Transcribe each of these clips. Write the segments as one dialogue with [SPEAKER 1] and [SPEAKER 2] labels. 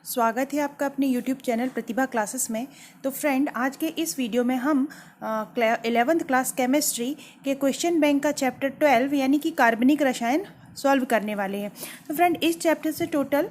[SPEAKER 1] स्वागत है आपका अपने YouTube चैनल प्रतिभा क्लासेस में। तो फ्रेंड, आज के इस वीडियो में हम 11th क्लास केमिस्ट्री के क्वेश्चन बैंक का चैप्टर 12 यानी कि कार्बनिक रसायन सॉल्व करने वाले हैं। तो फ्रेंड, इस चैप्टर से टोटल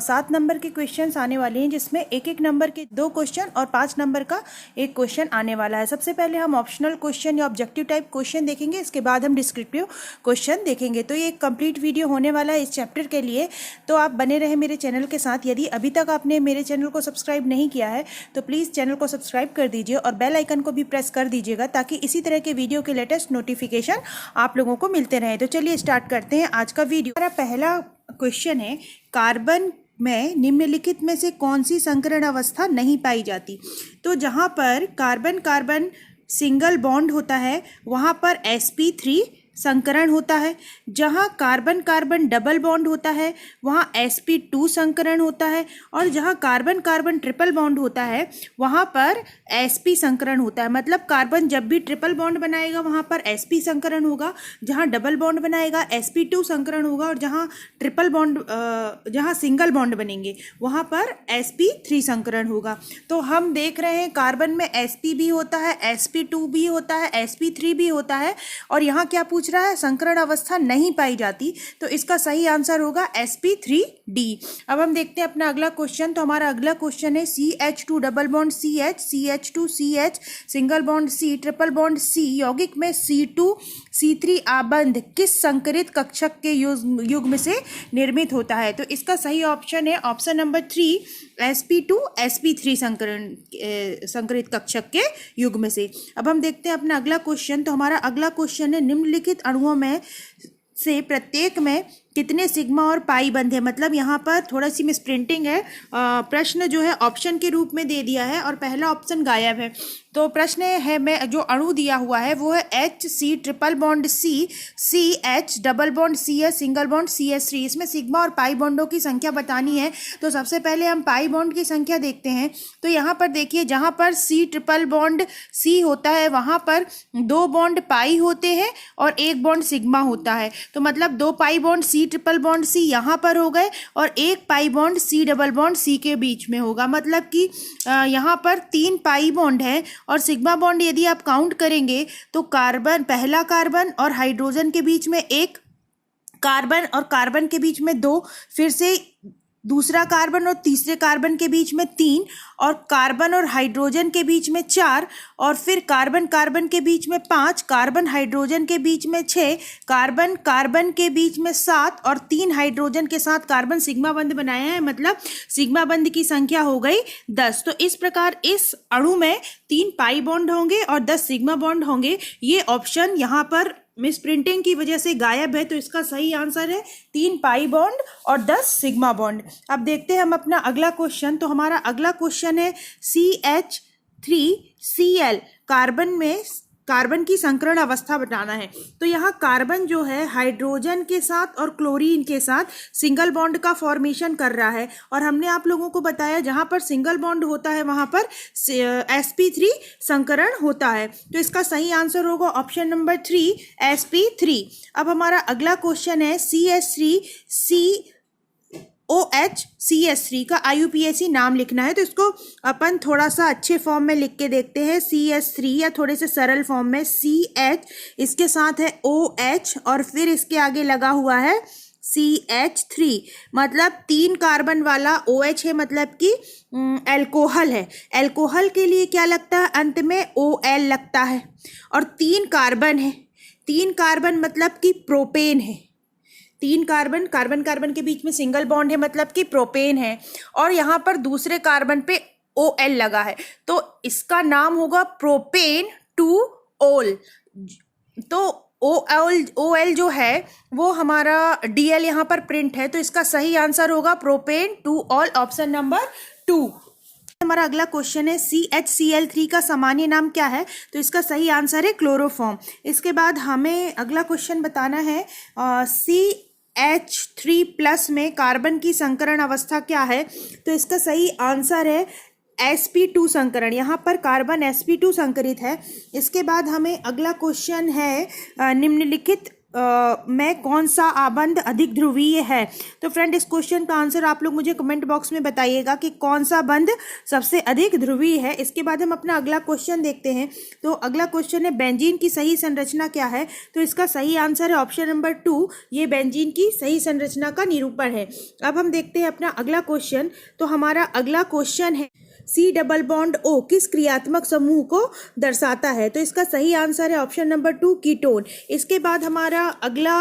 [SPEAKER 1] 7 नंबर के क्वेश्चंस आने वाले हैं, जिसमें एक नंबर के 2 क्वेश्चन और 5 नंबर का 1 क्वेश्चन आने वाला है। सबसे पहले हम ऑप्शनल क्वेश्चन या ऑब्जेक्टिव टाइप क्वेश्चन देखेंगे, इसके बाद हम डिस्क्रिप्टिव क्वेश्चन देखेंगे। तो ये एक कंप्लीट वीडियो होने वाला है इस चैप्टर के लिए, तो आप बने रहे मेरे चैनल के साथ। यदि अभी तक आपने मेरे चैनल को सब्सक्राइब नहीं किया है तो प्लीज़ चैनल को सब्सक्राइब कर दीजिए और बेल आइकन को भी प्रेस कर दीजिएगा, ताकि इसी तरह के वीडियो के लेटेस्ट नोटिफिकेशन आप लोगों को मिलते रहें। तो चलिए स्टार्ट करते हैं आज का वीडियो। हमारा पहला क्वेश्चन है, कार्बन में निम्नलिखित में से कौन सी संकरण अवस्था नहीं पाई जाती? तो जहाँ पर कार्बन कार्बन सिंगल बॉन्ड होता है वहाँ पर sp3 संकरण होता है। जहाँ कार्बन कार्बन डबल बॉन्ड होता है वहाँ sp2 संकरण होता है। और जहाँ कार्बन कार्बन ट्रिपल बॉन्ड होता है वहाँ पर sp संकरण होता है। मतलब कार्बन जब भी ट्रिपल बॉन्ड बनाएगा वहाँ पर sp संकरण होगा, जहाँ डबल बॉन्ड बनाएगा sp2 संकरण होगा, और जहाँ ट्रिपल बॉन्ड जहाँ सिंगल बॉन्ड बनेंगे वहाँ पर sp3 संकरण होगा। तो हम देख रहे हैं कार्बन में sp भी होता है, sp2 भी होता है, sp3 भी होता है, और यहाँ क्या पूछ रहा है? संकरण अवस्था नहीं पाई जाती। तो इसका सही आंसर होगा sp3d। अब हम देखते हैं अपना अगला क्वेश्चन। तो हमारा अगला क्वेश्चन है, CH2 double bond CH, CH2 CH, single bond C, triple bond C, यौगिक में C2 C3 आबंध किस संकरित कक्षक के युग्म से निर्मित होता है? तो इसका सही ऑप्शन है ऑप्शन नंबर 3, sp2 sp3 संकरित कक्षक के युग्म से। अब हम देखते हैं अपना अगला क्वेश्चन। तो हमारा अगला क्वेश्चन है, निम्नलिखित अणुओं में से प्रत्येक में कितने सिग्मा और पाई बंध है? मतलब यहाँ पर थोड़ा सी मिसप्रिंटिंग है, प्रश्न जो है ऑप्शन के रूप में दे दिया है और पहला ऑप्शन गायब है। तो प्रश्न है में जो अणु दिया हुआ है वो है HC triple bond C, CH double bond CS, single bond CS3। इसमें सिग्मा और पाई बॉन्डों की संख्या बतानी है। तो सबसे पहले हम पाई बॉन्ड की संख्या देखते हैं। तो यहाँ पर देखिए, जहाँ पर C ट्रिपल बॉन्ड C होता है वहाँ पर 2 बॉन्ड पाई होते हैं और 1 बॉन्ड सिग्मा होता है। तो मतलब 2 pi bond C triple bond C यहाँ पर हो गए और 1 pi bond C double bond C के बीच में होगा। मतलब कि यहाँ पर 3 पाई बॉन्ड है, और सिग्मा बॉन्ड यदि आप काउंट करेंगे तो कार्बन, पहला कार्बन और हाइड्रोजन के बीच में 1, कार्बन और कार्बन के बीच में 2, फिर से दूसरा कार्बन और तीसरे कार्बन के बीच में 3, और कार्बन और हाइड्रोजन के बीच में 4, और फिर कार्बन कार्बन के बीच में 5, कार्बन हाइड्रोजन के बीच में 6, कार्बन कार्बन के बीच में 7, और 3 हाइड्रोजन के साथ कार्बन सिग्मा बंध बनाया है। मतलब सिग्मा बंध की संख्या हो गई 10। तो इस प्रकार इस अणु में 3 पाई बॉन्ड होंगे और 10 सिग्मा बॉन्ड होंगे। ये ऑप्शन यहाँ पर मिस प्रिंटिंग की वजह से गायब है, तो इसका सही आंसर है 3 पाई बॉन्ड और 10 सिग्मा बॉन्ड। अब देखते हैं हम अपना अगला क्वेश्चन। तो हमारा अगला क्वेश्चन है, CH3Cl कार्बन की संकरण अवस्था बताना है। तो यहाँ कार्बन जो है हाइड्रोजन के साथ और क्लोरीन के साथ सिंगल बॉन्ड का फॉर्मेशन कर रहा है, और हमने आप लोगों को बताया जहाँ पर सिंगल बॉन्ड होता है वहाँ पर sp3 संकरण होता है। तो इसका सही आंसर होगा ऑप्शन नंबर 3, sp3। अब हमारा अगला क्वेश्चन है, CH3COHCH3 का IUPAC नाम लिखना है। तो इसको अपन थोड़ा सा अच्छे फॉर्म में लिख के देखते हैं, CH3, या थोड़े से सरल फॉर्म में CH, इसके साथ है OH, और फिर इसके आगे लगा हुआ है CH3। मतलब 3 कार्बन वाला OH है, मतलब कि एल्कोहल है। एल्कोहल के लिए क्या लगता है? अंत में OL लगता है। और 3 कार्बन है, 3 कार्बन मतलब कि प्रोपेन है। 3 कार्बन, कार्बन कार्बन के बीच में सिंगल बॉन्ड है, मतलब कि प्रोपेन है, और यहाँ पर दूसरे कार्बन पे OL लगा है, तो इसका नाम होगा प्रोपेन 2OL। तो OL जो है वो हमारा DL यहाँ पर प्रिंट है, तो इसका सही आंसर होगा प्रोपेन 2OL, ऑप्शन नंबर 2। हमारा अगला क्वेश्चन है, CHCl3 का सामान्य नाम क्या है? तो इसका सही आंसर है क्लोरोफॉर्म। इसके बाद हमें अगला क्वेश्चन बताना है, CH3+ में कार्बन की संकरण अवस्था क्या है? तो इसका सही आंसर है sp2 संकरण। यहाँ पर कार्बन sp2 संकरित है। इसके बाद हमें अगला क्वेश्चन है, निम्नलिखित में कौन सा आबंध अधिक ध्रुवीय है? तो फ्रेंड इस क्वेश्चन का आंसर आप लोग मुझे कमेंट बॉक्स में बताइएगा कि कौन सा बंध सबसे अधिक ध्रुवीय है। इसके बाद हम अपना अगला क्वेश्चन देखते हैं। तो अगला क्वेश्चन है बेंजीन की सही संरचना क्या है? तो इसका सही आंसर है ऑप्शन नंबर 2, ये बेंजीन की सही संरचना का निरूपण है। अब हम देखते हैं अपना अगला क्वेश्चन। तो हमारा अगला क्वेश्चन है सी डबल बॉन्ड ओ किस क्रियात्मक समूह को दर्शाता है? तो इसका सही आंसर है ऑप्शन नंबर 2, कीटोन। इसके बाद हमारा अगला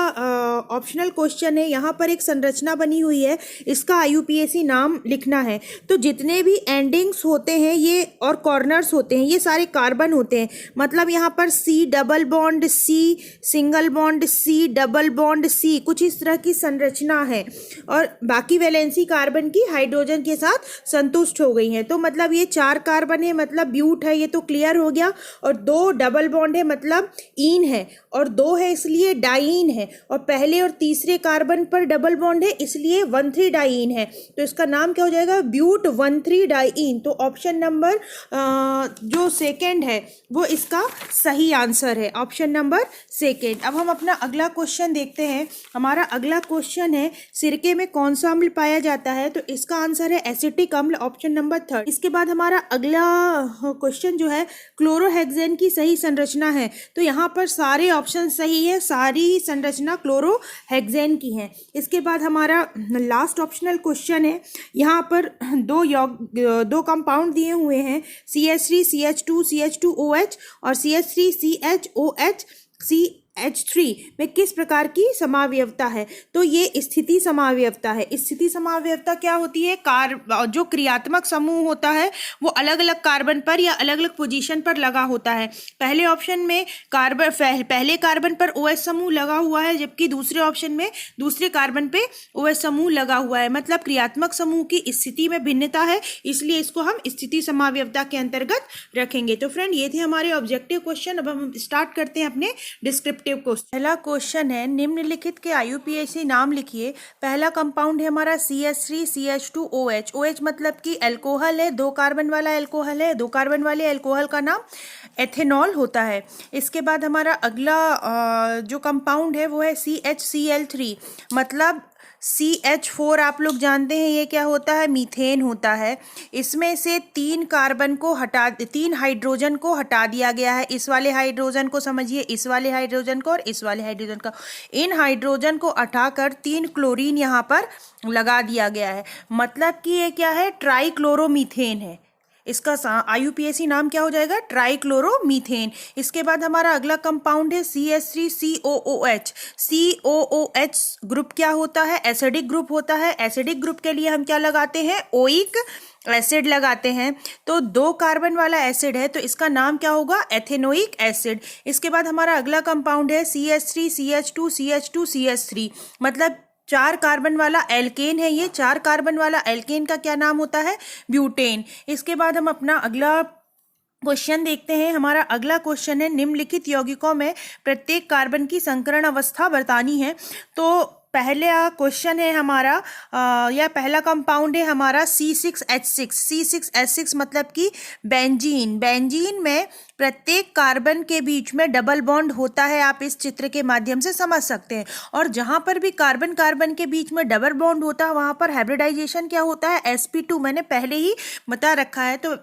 [SPEAKER 1] ऑप्शनल क्वेश्चन है, यहाँ पर एक संरचना बनी हुई है, इसका आईयूपीएसी नाम लिखना है। तो जितने भी एंडिंग्स होते हैं ये और कॉर्नर्स होते हैं ये सारे कार्बन होते हैं। मतलब यहाँ पर C double bond C, single bond C, double bond C, कुछ इस तरह की संरचना है। और बाकी वैलेंसी कार्बन की हाइड्रोजन के साथ संतुष्ट हो गई हैं। तो मतलब ये 4 कार्बन है मतलब ब्यूट है, ये तो क्लियर हो गया। और 2 डबल बॉन्ड है मतलब ईन है, और 2 है इसलिए डाईन है, और पहले और तीसरे कार्बन पर डबल बॉन्ड है इसलिए 1,3 डाईन है। तो इसका नाम क्या हो जाएगा? ब्यूट 1,3 डाईन। तो ऑप्शन नंबर जो सेकेंड है वो इसका सही आंसर है, ऑप्शन नंबर सेकेंड। अब हम अपना अगला क्वेश्चन देखते हैं। हमारा अगला क्वेश्चन है सिरके में कौन सा अम्ल पाया जाता है? तो इसका आंसर है एसिटिक अम्ल, ऑप्शन नंबर 3। इसके बाद हमारा अगला क्वेश्चन जो है क्लोरोहेक्सेन की सही संरचना है। तो यहाँ पर सारे ऑप्शन सही है, सारी संरचना क्लोरोहेक्सेन की है। इसके बाद हमारा लास्ट ऑप्शनल क्वेश्चन है, यहाँ पर दो कंपाउंड दिए हुए हैं CH3 CH2 CH2OH और CH3 CHOH CH3 में किस प्रकार की समावयवता है? तो ये स्थिति समावयवता है। स्थिति समावयवता क्या होती है? जो क्रियात्मक समूह होता है वो अलग अलग कार्बन पर या अलग अलग पोजीशन पर लगा होता है। पहले ऑप्शन में पहले कार्बन पर OH समूह लगा हुआ है, जबकि दूसरे ऑप्शन में दूसरे कार्बन पे OH समूह लगा हुआ है। मतलब क्रियात्मक समूह की स्थिति में भिन्नता है, इसलिए इसको हम स्थिति समावयवता के अंतर्गत रखेंगे। तो फ्रेंड ये थे हमारे ऑब्जेक्टिव क्वेश्चन। अब हम स्टार्ट करते हैं अपने डिस्क्रिप्टिव क्वेश्चन। पहला क्वेश्चन है निम्नलिखित के आईयूपीएसी नाम लिखिए। पहला कंपाउंड है हमारा CH3 CH2OH। OH मतलब कि अल्कोहल है, 2 कार्बन वाला अल्कोहल है। 2 कार्बन वाले अल्कोहल का नाम एथेनॉल होता है। इसके बाद हमारा अगला जो कंपाउंड है वो है CHCl3। मतलब CH4 आप लोग जानते हैं ये क्या होता है? मीथेन होता है। इसमें से 3 हाइड्रोजन को हटा दिया गया है। इस वाले हाइड्रोजन को समझिए, इस वाले हाइड्रोजन को और इस वाले हाइड्रोजन का। इन हाइड्रोजन को हटाकर 3 क्लोरीन यहाँ पर लगा दिया गया है। मतलब कि ये क्या है? ट्राइक्लोरोमीथेन है। इसका आईयूपीएसी नाम क्या हो जाएगा? ट्राइक्लोरोमीथेन। इसके बाद हमारा अगला कंपाउंड है CH3 COOH। COOH ग्रुप क्या होता है? एसिडिक ग्रुप होता है। एसिडिक ग्रुप के लिए हम क्या लगाते हैं? ओइक एसिड लगाते हैं। तो 2 कार्बन वाला एसिड है तो इसका नाम क्या होगा? Ethanoic acid. इसके बाद हमारा अगला कंपाउंड है CH3 CH2 CH2 CH3। मतलब 4 कार्बन वाला एल्केन है। ये 4 कार्बन वाला एल्केन का क्या नाम होता है? ब्यूटेन। इसके बाद हम अपना अगला क्वेश्चन देखते हैं। हमारा अगला क्वेश्चन है निम्नलिखित यौगिकों में प्रत्येक कार्बन की संकरण अवस्था बतानी है। तो पहला क्वेश्चन है हमारा या पहला कंपाउंड है हमारा C6H6। C6H6 मतलब कि बेंजीन। बेंजीन में प्रत्येक कार्बन के बीच में डबल बॉन्ड होता है, आप इस चित्र के माध्यम से समझ सकते हैं। और जहां पर भी कार्बन कार्बन के बीच में डबल बॉन्ड होता है वहां पर हाइब्रिडाइजेशन क्या होता है? sp2। मैंने पहले ही बता रखा है। तो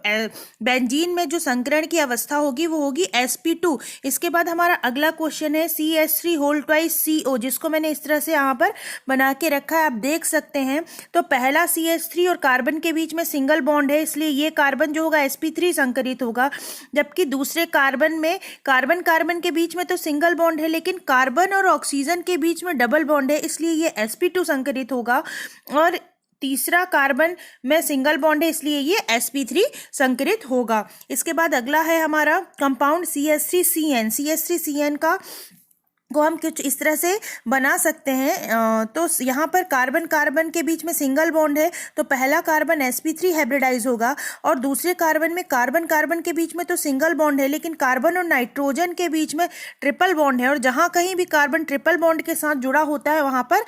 [SPEAKER 1] बेंजीन में जो संकरण की अवस्था होगी वो होगी sp2। इसके बाद हमारा अगला क्वेश्चन है CH3CO, जिसको मैंने इस तरह से यहाँ पर बना के रखा है, आप देख सकते हैं। तो पहला CH3 और कार्बन के बीच में सिंगल बॉन्ड है, इसलिए ये कार्बन जो होगा sp3 संकरित होगा। जबकि दूसरे कार्बन में कार्बन कार्बन के बीच में तो सिंगल बॉन्ड है, लेकिन कार्बन और ऑक्सीजन के बीच में डबल बॉन्ड है, इसलिए ये sp2 संकरित होगा। और तीसरा कार्बन में सिंगल बॉन्ड है, इसलिए ये sp3 संकरित होगा। इसके बाद अगला है हमारा कंपाउंड CH3CN। CH3CN को हम कुछ इस तरह से बना सकते हैं। तो यहाँ पर कार्बन कार्बन के बीच में सिंगल बॉन्ड है, तो पहला कार्बन sp3 हाइब्रिडाइज होगा। और दूसरे कार्बन में कार्बन कार्बन के बीच में तो सिंगल बॉन्ड है, लेकिन कार्बन और नाइट्रोजन के बीच में ट्रिपल बॉन्ड है। और जहाँ कहीं भी कार्बन ट्रिपल बॉन्ड के साथ जुड़ा होता है वहाँ पर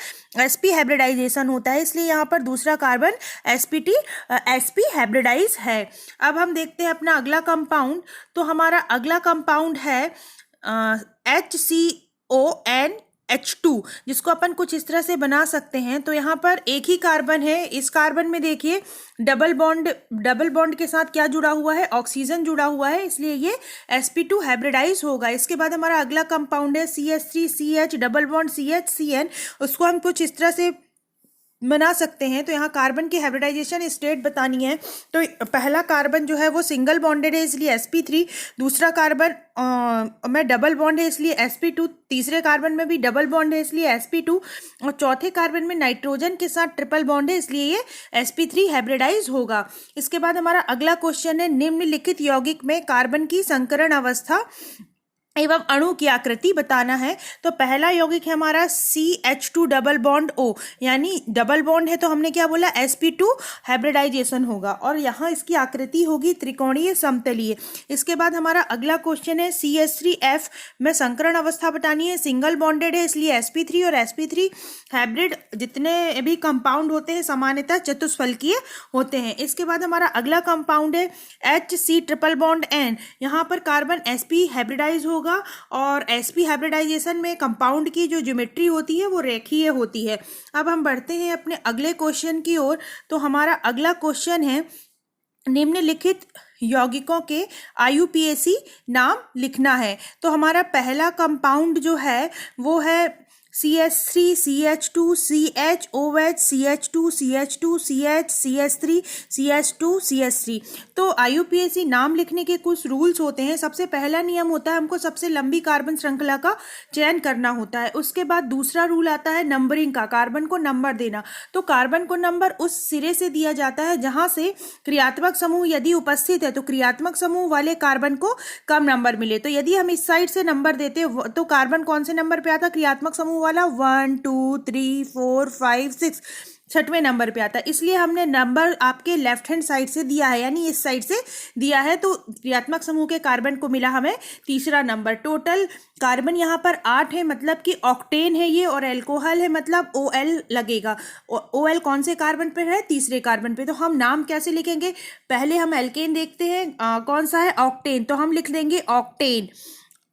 [SPEAKER 1] sp हाइब्रिडाइजेशन होता है, इसलिए यहाँ पर दूसरा कार्बन sp हाइब्रिडाइज है। अब हम देखते हैं अपना अगला कंपाउंड। तो हमारा अगला कंपाउंड है HCON H2, जिसको अपन कुछ इस तरह से बना सकते हैं। तो यहाँ पर एक ही कार्बन है, इस कार्बन में देखिए डबल बॉन्ड के साथ क्या जुड़ा हुआ है, ऑक्सीजन जुड़ा हुआ है, इसलिए ये sp2 हाइब्रिडाइज होगा। इसके बाद हमारा अगला कंपाउंड है CH3CH डबल बॉन्ड CH उसको हम कुछ इस तरह से बना सकते हैं। तो यहाँ कार्बन की हाइब्रिडाइजेशन स्टेट बतानी है। तो पहला कार्बन जो है वो सिंगल बॉन्डेड है इसलिए sp3, दूसरा कार्बन में डबल बॉन्ड है इसलिए sp2, तीसरे कार्बन में भी डबल बॉन्ड है इसलिए sp2 और चौथे कार्बन में नाइट्रोजन के साथ ट्रिपल बॉन्ड है इसलिए ये sp3 हाइब्रिडाइज होगा। इसके बाद हमारा अगला क्वेश्चन है निम्नलिखित यौगिक में कार्बन की संकरण अवस्था एवं अणु की आकृति बताना है। तो पहला यौगिक है हमारा CH2 डबल बॉन्ड O, यानी डबल बॉन्ड है तो हमने क्या बोला sp2 हाइब्रिडाइजेशन होगा और यहाँ इसकी आकृति होगी त्रिकोणीय समतलीय। इसके बाद हमारा अगला क्वेश्चन है CH3F में संकरण अवस्था बतानी है, सिंगल बॉन्डेड है इसलिए sp3 और sp3 हाइब्रिड जितने भी कंपाउंड होते हैं सामान्यतः चतुष्फलकीय होते हैं। इसके बाद हमारा अगला कंपाउंड है HC ट्रिपल बॉन्ड N, यहाँ पर कार्बन sp हाइब्रिडाइज होगा और sp हाइब्रिडाइजेशन में कंपाउंड की जो ज्योमेट्री होती है वो रेखीय होती है। अब हम बढ़ते हैं अपने अगले क्वेश्चन की ओर। तो हमारा अगला क्वेश्चन है निम्नलिखित यौगिकों के IUPAC नाम लिखना है। तो हमारा पहला कंपाउंड जो है वो है CH3 CH2 CHOH CH2 CH2 CH CH3 CH2 CH3। तो IUPAC नाम लिखने के कुछ रूल्स होते हैं। सबसे पहला नियम होता है हमको सबसे लंबी कार्बन श्रृंखला का चयन करना होता है। उसके बाद दूसरा रूल आता है नंबरिंग का, कार्बन को नंबर देना। तो कार्बन को नंबर उस सिरे से दिया जाता है जहां से क्रियात्मक समूह यदि उपस्थित है तो क्रियात्मक समूह वाले कार्बन को कम नंबर मिले। तो यदि हम इस साइड से नंबर देते तो कार्बन कौन से नंबर पे आता, क्रियात्मक समूह वाला 1 2 3 4 5 6 छठवें नंबर पे आता है। इसलिए हमने नंबर आपके लेफ्ट हैंड साइड से दिया है, यानी इस साइड से दिया है, तो क्रियात्मक समूह के कार्बन को मिला हमें तीसरा नंबर। टोटल कार्बन यहाँ पर 8 है, मतलब कि ऑक्टेन है ये, और एल्कोहल है मतलब OL लगेगा। OL कौन से कार्बन पे है, तीसरे कार्बन पे। तो हम नाम कैसे लिखेंगे, पहले हम एल्केन देखते हैं कौन सा है, ऑक्टेन, तो हम लिख देंगे ऑक्टेन।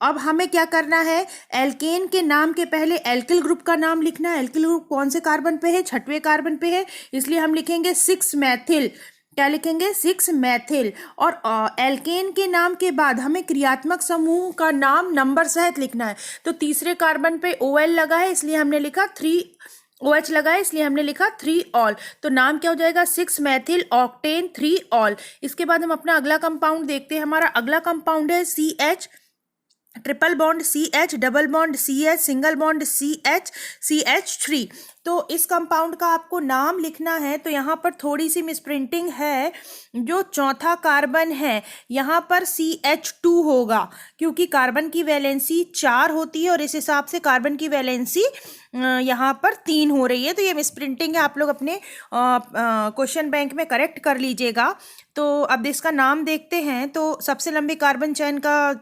[SPEAKER 1] अब हमें क्या करना है, एल्केन के नाम के पहले एल्किल ग्रुप का नाम लिखना है। एल्किल ग्रुप कौन से कार्बन पे है, छठवें कार्बन पे है, इसलिए हम लिखेंगे 6 मैथिल। क्या लिखेंगे, 6 मैथिल। और एल्केन के नाम के बाद हमें क्रियात्मक समूह का नाम नंबर सहित लिखना है। तो तीसरे कार्बन पे OL लगा है इसलिए हमने लिखा 3, OH लगा है इसलिए हमने लिखा 3 ऑल। तो नाम क्या हो जाएगा, 6 मैथिल ऑक्टेन 3 ऑल। इसके बाद हम अपना अगला कंपाउंड देखते हैं। हमारा अगला कंपाउंड है CH triple bond CH double bond CH single bond CH CH3। तो इस कंपाउंड का आपको नाम लिखना है। तो यहाँ पर थोड़ी सी मिसप्रिंटिंग है, जो चौथा कार्बन है यहाँ पर CH2 होगा, क्योंकि कार्बन की वैलेंसी 4 होती है और इस हिसाब से कार्बन की वैलेंसी यहाँ पर 3 हो रही है। तो ये मिसप्रिंटिंग है, आप लोग अपने क्वेश्चन बैंक में करेक्ट कर लीजिएगा। तो अब इसका नाम देखते हैं। तो सबसे लंबी कार्बन चेन का,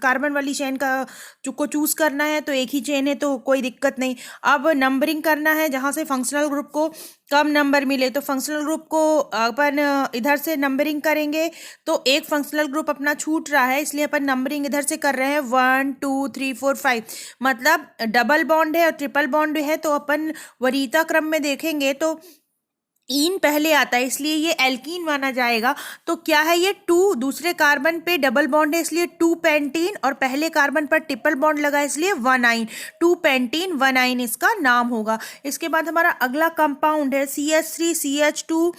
[SPEAKER 1] कार्बन वाली चेन का को चूज करना है, तो एक ही चेन है तो कोई दिक्कत नहीं। अब नंबरिंग करना है, जहाँ से फंक्शनल ग्रुप को कम नंबर मिले तो फंक्शनल ग्रुप को अपन इधर से नंबरिंग करेंगे। तो एक फंक्शनल ग्रुप अपना छूट रहा है इसलिए अपन नंबरिंग इधर से कर रहे हैं 1 2 3 4 5, मतलब डबल बॉन्ड है और ट्रिपल बॉन्ड है। तो अपन वरीयता क्रम में देखेंगे तो ईन पहले आता है इसलिए ये एल्कीन माना जाएगा। तो क्या है ये 2, दूसरे कार्बन पे डबल बॉन्ड है इसलिए 2 पेंटीन, और पहले कार्बन पर ट्रिपल बॉन्ड लगा इसलिए 1 2 पेंटीन 1 इसका नाम होगा। इसके बाद हमारा अगला कंपाउंड है CH3 CH2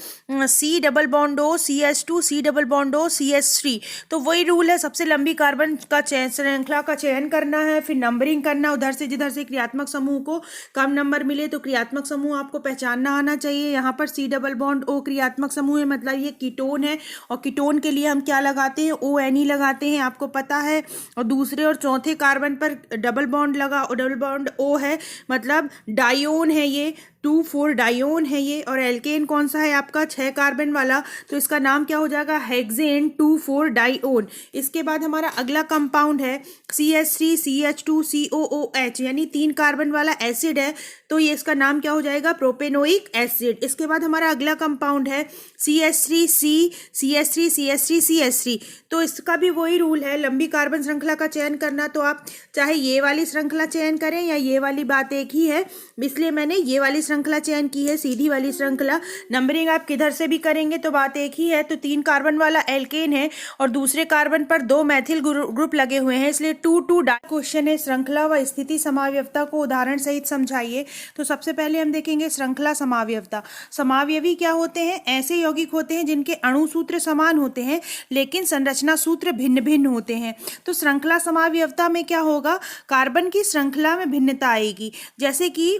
[SPEAKER 1] C double bond O CH2 C double bond O CH3। तो वही रूल है, सबसे लंबी कार्बन का श्रृंखला का चयन करना है, फिर नंबरिंग करना, उधर से जिधर से क्रियात्मक समूह को कम नंबर मिले तो क्रियात्मक समूह आपको पहचानना आना चाहिए। यहाँ पर C डबल बॉन्ड O क्रियात्मक समूह है, मतलब ये कीटोन है, और कीटोन के लिए हम क्या लगाते हैं, ONe लगाते हैं, आपको पता है। और दूसरे और चौथे कार्बन पर डबल बॉन्ड लगा और डबल बॉन्ड O है, मतलब डायोन है ये, 2,4 डायोन है ये। और एल्केन कौन सा है आपका, 6 कार्बन वाला, तो इसका नाम क्या हो जाएगा, हेक्सेन 2,4 डायोन। इसके बाद हमारा अगला कंपाउंड है CH3 CH2 COOH, यानी 3 कार्बन वाला एसिड है, तो ये इसका नाम क्या हो जाएगा, प्रोपेनोइक एसिड। इसके बाद हमारा अगला कंपाउंड है CH3C, CH3, CH3, CH3। तो इसका भी वही रूल है, लंबी कार्बन श्रृंखला का चयन करना, तो आप चाहे ये वाली श्रृंखला चयन करें या ये वाली, बात एक ही है, इसलिए मैंने ये वाली श्रृंखला चयन की है, सीधी वाली श्रृंखला। नंबरिंग आप किधर से भी करेंगे तो बात एक ही है। तो 3 कार्बन वाला एल्केन है और दूसरे कार्बन पर 2 मैथिल ग्रुप लगे हुए हैं, इसलिए 2 क्वेश्चन है श्रृंखला व स्थिति समावयवता को उदाहरण सहित समझाइए। तो सबसे पहले हम देखेंगे श्रृंखला समावयवता। समावयवी क्या होते हैं? ऐसे यौगिक होते हैं जिनके अणु सूत्र समान होते हैं लेकिन संरचना सूत्र भिन्न भिन्न होते हैं। तो श्रृंखला समावयवता में क्या होगा? कार्बन की श्रृंखला में भिन्नता आएगी। जैसे कि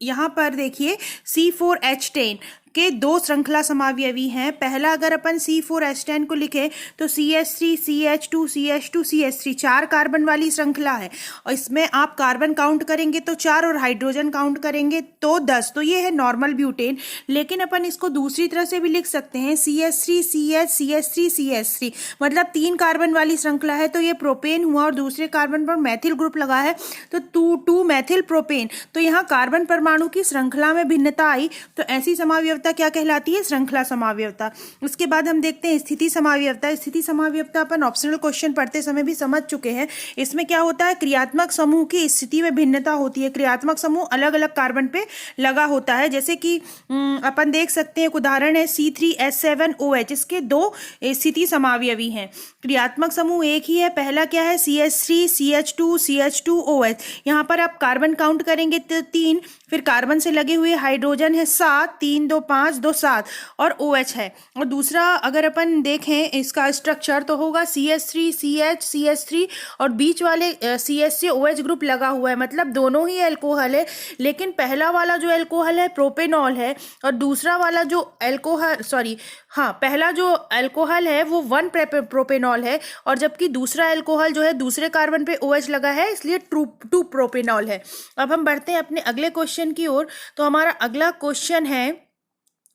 [SPEAKER 1] यहाँ पर देखिए C4H10 के 2 श्रृंखला समावयवी हैं। पहला अगर अपन C4H10 को लिखें तो CH3, CH2, CH2, CH3 4 carbon वाली श्रृंखला है और इसमें आप कार्बन काउंट करेंगे तो 4 और हाइड्रोजन काउंट करेंगे तो 10। तो ये है नॉर्मल ब्यूटेन। लेकिन अपन इसको दूसरी तरह से भी लिख सकते हैं CH3, CH, CH3, CH3, मतलब 3 कार्बन वाली श्रृंखला है तो ये प्रोपेन हुआ और दूसरे कार्बन पर मैथिल ग्रुप लगा है तो 2 मैथिल प्रोपेन। तो यहाँ कार्बन परमाणु की श्रृंखला में भिन्नता आई, तो ऐसी समावयवता क्या कहलाती है? श्रृंखला समावयवता। उसके बाद हम देखते हैं स्थिति समावयवता। स्थिति समावयवता अपन ऑप्शनल क्वेश्चन पढ़ते समय भी समझ चुके हैं। इसमें क्या होता है? क्रियात्मक समूह की स्थिति में भिन्नता होती है। क्रियात्मक समूह अलग अलग कार्बन पे लगा होता है। जैसे कि अपन देख सकते हैं, एक उदाहरण है C3H7OH, इसके 2 स्थिति समावयवी हैं। क्रियात्मक समूह एक ही है, पहला क्या है? CH3, CH2, CH2OH। यहाँ पर आप कार्बन काउंट करेंगे तो 3, फिर कार्बन से लगे हुए हाइड्रोजन है 7, 3 2 5 2 7 और OH है। और दूसरा अगर अपन देखें इसका स्ट्रक्चर तो होगा CH3, CH, CH3 और बीच वाले CH से OH ग्रुप लगा हुआ है, मतलब दोनों ही अल्कोहल है। लेकिन पहला वाला जो अल्कोहल है प्रोपेनॉल है और दूसरा वाला जो पहला जो अल्कोहल है वो 1 प्रोपेनॉल है और जबकि दूसरा अल्कोहल जो है दूसरे कार्बन पे OH लगा है, इसलिए 2 प्रोपेनॉल है। अब हम बढ़ते हैं अपने अगले क्वेश्चन की ओर। तो हमारा अगला क्वेश्चन है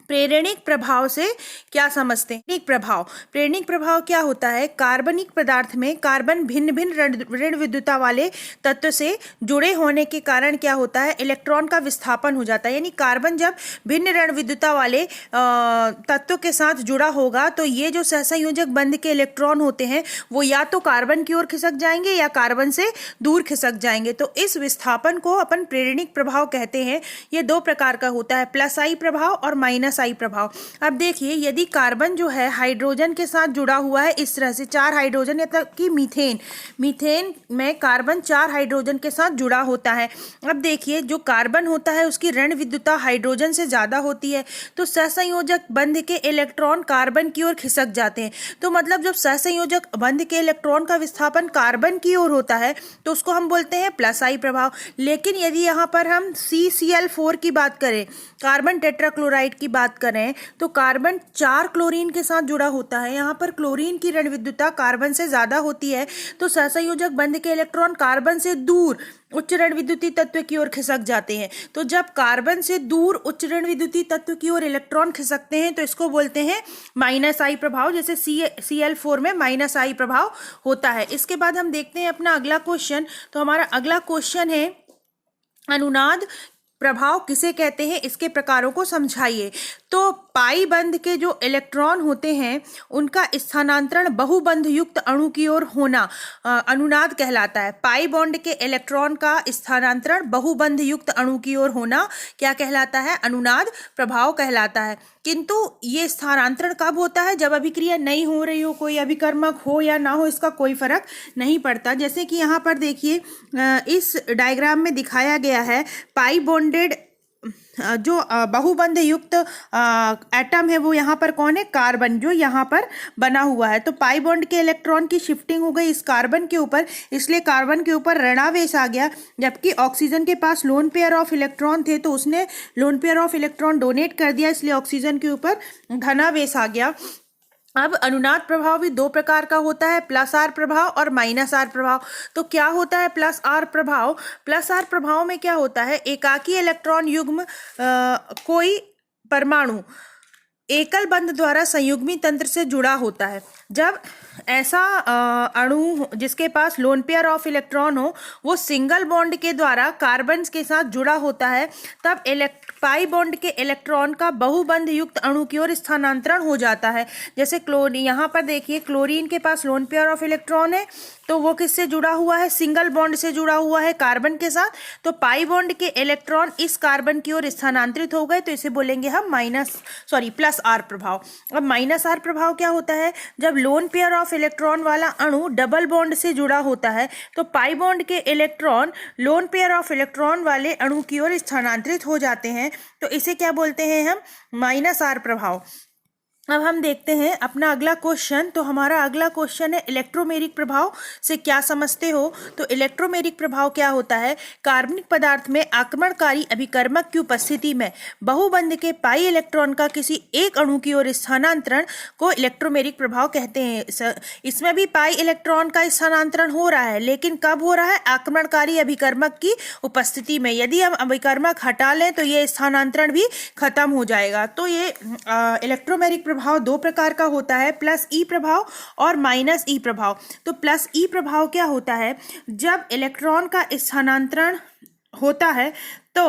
[SPEAKER 1] प्रेरणिक प्रभाव से क्या समझते हैं? प्रेरणिक प्रभाव क्या होता है? कार्बनिक पदार्थ में कार्बन भिन्न भिन्न ऋण विद्युता वाले तत्व से जुड़े होने के कारण क्या होता है? इलेक्ट्रॉन का विस्थापन हो जाता है। यानी कार्बन जब भिन्न ऋण विद्युता वाले तत्व के साथ जुड़ा होगा तो ये जो सहसंयोजक बंध के इलेक्ट्रॉन होते हैं वो या तो कार्बन की ओर खिसक जाएंगे या कार्बन से दूर खिसक जाएंगे। तो इस विस्थापन को अपन प्रेरणिक प्रभाव कहते हैं। ये 2 प्रकार का होता है, +I प्रभाव और -I प्रभाव। अब देखिए यदि कार्बन जो है हाइड्रोजन के साथ जुड़ा हुआ है इस तरह से 4 हाइड्रोजन, या तक कि मीथेन में कार्बन 4 हाइड्रोजन के साथ जुड़ा होता है। अब देखिए जो कार्बन होता है उसकी ऋण विद्युता हाइड्रोजन से ज्यादा होती है तो सहसंयोजक बंध के इलेक्ट्रॉन कार्बन की ओर खिसक जाते हैं। तो मतलब जब सहसंयोजक बंध के इलेक्ट्रॉन का विस्थापन कार्बन की ओर होता है तो उसको हम बोलते हैं +I प्रभाव। लेकिन यदि यहाँ पर हम CCl4 की बात करें, कार्बन टेट्राक्लोराइड की बात करें, तो कार्बन 4 क्लोरीन के साथ जुड़ा होता है। यहाँ पर क्लोरीन की ऋण विद्युता कार्बन से ज्यादा होती है तो सहसंयोजक बंध के इलेक्ट्रॉन कार्बन से दूर उच्च ऋण विद्युतीय तत्व की ओर खिसक जाते हैं। तो जब कार्बन से दूर उच्च ऋण विद्युतीय तत्व की ओर इलेक्ट्रॉन खिसकते हैं तो इसको बोलते हैं -I प्रभाव। जैसे Cl4 में -I प्रभाव होता है। इसके बाद हम देखते हैं अपना अगला क्वेश्चन। तो हमारा अगला क्वेश्चन है अनुनाद प्रभाव किसे कहते हैं, इसके प्रकारों को समझाइए। तो पाई बंध के जो इलेक्ट्रॉन होते हैं उनका स्थानांतरण बहुबंध युक्त अणु की ओर होना अनुनाद कहलाता है। पाई बॉन्ड के इलेक्ट्रॉन का स्थानांतरण बहुबंध युक्त अणु की ओर होना क्या कहलाता है? अनुनाद प्रभाव कहलाता है। किंतु ये स्थानांतरण कब होता है? जब अभिक्रिया नहीं हो रही हो, कोई अभिकर्मक हो या ना हो, इसका कोई फर्क नहीं पड़ता। जैसे कि यहाँ पर देखिए इस डायग्राम में दिखाया गया है पाई बॉन्डेड जो बहुबंध युक्त एटम है वो यहाँ पर कौन है? कार्बन, जो यहाँ पर बना हुआ है। तो पाई बॉन्ड के इलेक्ट्रॉन की शिफ्टिंग हो गई इस कार्बन के ऊपर, इसलिए कार्बन के ऊपर ऋणावेश आ गया। जबकि ऑक्सीजन के पास लोन पेयर ऑफ इलेक्ट्रॉन थे तो उसने lone pair of electron donate कर दिया, इसलिए ऑक्सीजन के ऊपर धनावेश आ गया। अब अनुनाद प्रभाव भी 2 प्रकार का होता है, +R प्रभाव और -R प्रभाव। तो क्या होता है +R प्रभाव? +R प्रभाव में क्या होता है? एकाकी इलेक्ट्रॉन युग्म कोई परमाणु एकल बंध द्वारा संयुग्मी तंत्र से जुड़ा होता है। जब ऐसा अणु जिसके पास लोन पेयर ऑफ इलेक्ट्रॉन हो वो सिंगल बॉन्ड के द्वारा कार्बन के साथ जुड़ा होता है, तब पाई बॉन्ड के इलेक्ट्रॉन का बहुबंध युक्त अणु की ओर स्थानांतरण हो जाता है। जैसे क्लोरीन, यहाँ पर देखिए क्लोरीन के पास लोन पेयर ऑफ इलेक्ट्रॉन है तो वो किससे जुड़ा हुआ है, सिंगल बॉन्ड से जुड़ा हुआ है कार्बन के साथ। तो पाई बॉन्ड के इलेक्ट्रॉन इस कार्बन की ओर स्थानांतरित हो गए, तो इसे बोलेंगे हम प्लस आर प्रभाव। अब माइनस आर प्रभाव क्या होता है, जब लोन पेयर ऑफ इलेक्ट्रॉन वाला अणु डबल बॉन्ड से जुड़ा होता है तो पाई बॉन्ड के electron lone pair of electron वाले अणु की ओर स्थानांतरित हो जाते हैं, तो इसे क्या बोलते हैं हम, माइनस आर प्रभाव। अब हम देखते हैं अपना अगला क्वेश्चन। तो हमारा अगला क्वेश्चन है इलेक्ट्रोमेरिक प्रभाव से क्या समझते हो। तो इलेक्ट्रोमेरिक प्रभाव क्या होता है, कार्बनिक पदार्थ में आक्रमणकारी अभिकर्मक की उपस्थिति में बहुबंध के पाई इलेक्ट्रॉन का किसी एक अणु की ओर स्थानांतरण को इलेक्ट्रोमेरिक प्रभाव कहते हैं। इसमें भी पाई इलेक्ट्रॉन का स्थानांतरण हो रहा है, लेकिन कब हो रहा है, आक्रमणकारी अभिकर्मक की उपस्थिति में। यदि हम अभिकर्मक हटा लें तो ये स्थानांतरण भी खत्म हो जाएगा। तो ये इलेक्ट्रोमेरिक प्रभाव दो प्रकार का होता है, प्लस ई प्रभाव और माइनस ई प्रभाव। तो प्लस ई प्रभाव क्या होता है, जब इलेक्ट्रॉन का स्थानांतरण होता है तो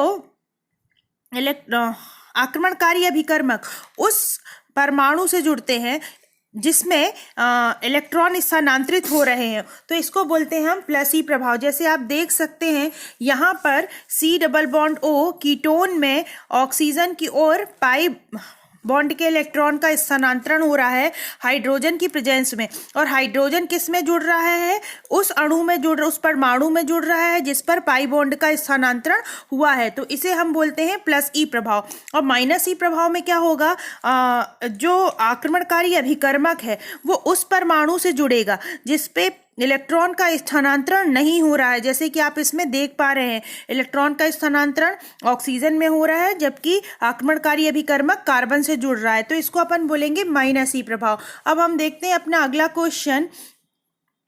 [SPEAKER 1] आक्रमणकारी अभिकर्मक उस परमाणु से जुड़ते हैं जिसमें इलेक्ट्रॉन स्थानांतरित हो रहे हैं, तो इसको बोलते हैं हम प्लस ई प्रभाव। जैसे आप देख सकते हैं यहाँ पर C double bond O ketone में ऑक्सीजन की ओर पाई बॉन्ड के इलेक्ट्रॉन का स्थानांतरण हो रहा है हाइड्रोजन की प्रेजेंस में, और हाइड्रोजन किस में जुड़ रहा है, उस अणु में उस परमाणु में जुड़ रहा है जिस पर पाई बॉन्ड का स्थानांतरण हुआ है, तो इसे हम बोलते हैं प्लस ई प्रभाव। और माइनस ई प्रभाव में क्या होगा, जो आक्रमणकारी अभिकर्मक है वो उस परमाणु से जुड़ेगा जिस पे इलेक्ट्रॉन का स्थानांतरण नहीं हो रहा है। जैसे कि आप इसमें देख पा रहे हैं इलेक्ट्रॉन का स्थानांतरण ऑक्सीजन में हो रहा है जबकि आक्रमणकारी अभिकर्मक कार्बन से जुड़ रहा है, तो इसको अपन बोलेंगे माइनस ई प्रभाव। अब हम देखते हैं अपना अगला क्वेश्चन।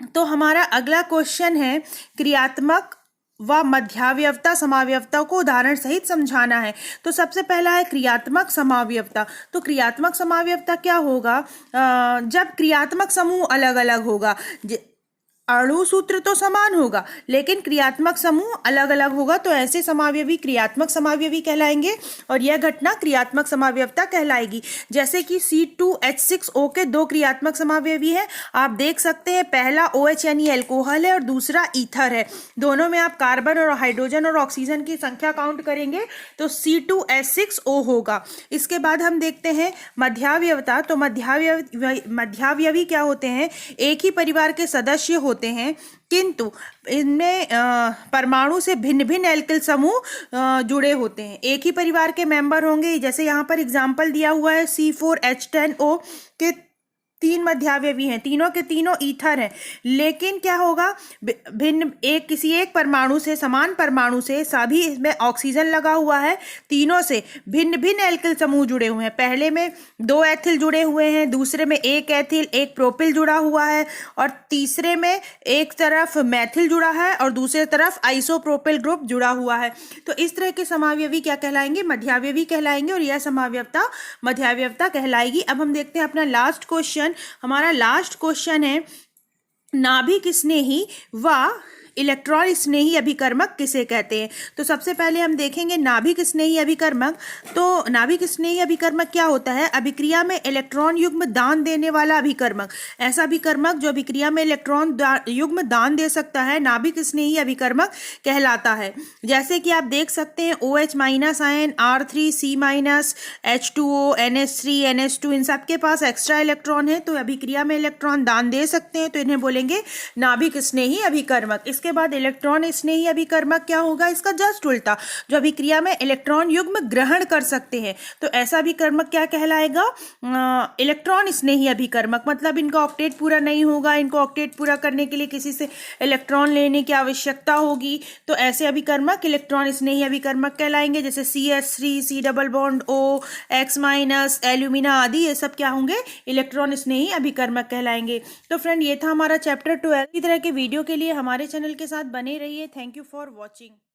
[SPEAKER 1] तो हमारा अगला क्वेश्चन है क्रियात्मक व मध्यावयवता समावयवता को उदाहरण सहित समझाना है। तो सबसे पहला है क्रियात्मक समावयवता। तो क्रियात्मक समावयवता क्या होगा, जब क्रियात्मक समूह अलग अलग होगा, अणु सूत्र तो समान होगा लेकिन क्रियात्मक समूह अलग अलग होगा, तो ऐसे समावयवी क्रियात्मक समावयवी कहलाएंगे और यह घटना क्रियात्मक समावयवता कहलाएगी। जैसे कि C2H6O के दो क्रियात्मक समावयवी हैं, आप देख सकते हैं, पहला OH यानी एल्कोहल है और दूसरा ईथर है। दोनों में आप कार्बन और हाइड्रोजन और ऑक्सीजन की संख्या काउंट करेंगे तो C2H6O होगा। इसके बाद हम देखते हैं मध्यावयवता। तो मध्यावयवी क्या होते हैं, एक ही परिवार के सदस्य होते हैं किंतु इनमें परमाणु से भिन्न भिन्न एल्किल समूह जुड़े होते हैं। एक ही परिवार के मेंबर होंगे, जैसे यहाँ पर एग्जांपल दिया हुआ है C4H10O के तीन मध्यावयवी हैं, तीनों के तीनों ईथर हैं, लेकिन क्या होगा, भिन्न किसी एक परमाणु से, समान परमाणु से, सभी इसमें ऑक्सीजन लगा हुआ है, तीनों से भिन्न भिन्न एल्किल समूह जुड़े हुए हैं। पहले में 2 एथिल जुड़े हुए हैं, दूसरे में 1 एथिल 1 प्रोपिल जुड़ा हुआ है, और तीसरे में एक तरफ मैथिल जुड़ा है और दूसरे तरफ आइसोप्रोपिल ग्रुप जुड़ा हुआ है। तो इस तरह के समावयवी क्या कहलाएंगे, मध्यावयवी कहलाएंगे, और यह समावयवता मध्यावयवता कहलाएगी। अब हम देखते हैं अपना लास्ट क्वेश्चन। हमारा लास्ट क्वेश्चन है नाभिक स्नेही व इलेक्ट्रॉन स्नेही अभिकर्मक किसे कहते हैं। तो सबसे पहले हम देखेंगे नाभिक स्नेही अभिकर्मक। तो नाभिक स्नेही अभिकर्मक क्या होता है, अभिक्रिया में इलेक्ट्रॉन युग्म दान देने वाला अभिकर्मक। ऐसा अभिकर्मक जो अभिक्रिया में इलेक्ट्रॉन युग्म दान दे सकता है नाभिक स्नेही अभिकर्मक कहलाता है। जैसे कि आप देख सकते हैं OH minus ion, R3C minus, H2O, NH3, NH2, इन सब के पास एक्स्ट्रा इलेक्ट्रॉन है, तो अभिक्रिया में इलेक्ट्रॉन दान दे सकते हैं, तो इन्हें बोलेंगे नाभिक स्नेही अभिकर्मक। इसके बाद इलेक्ट्रॉन स्नेही अभिकर्मक क्या होगा, इसका जस्ट उल्टा, जो अभिक्रिया में इलेक्ट्रॉन युग्म ग्रहण कर सकते हैं, तो ऐसा अभिकर्मक क्या कहलाएगा, इलेक्ट्रॉन स्नेही अभिकर्मक। मतलब इनका ऑक्टेट पूरा नहीं होगा, इनको ऑक्टेट पूरा करने के लिए किसी से इलेक्ट्रॉन लेने की आवश्यकता होगी, तो ऐसे अभिकर्मक इलेक्ट्रॉन स्नेही अभिकर्मक कहलाएंगे। जैसे CH3, C double bond O, X minus, alumina आदि, ये सब क्या होंगे, इलेक्ट्रॉन स्नेही अभिकर्मक कहलाएंगे। तो फ्रेंड, ये था हमारा चैप्टर 12। इसी तरह के वीडियो के लिए हमारे चैनल के साथ बने रहिए। Thank you for watching.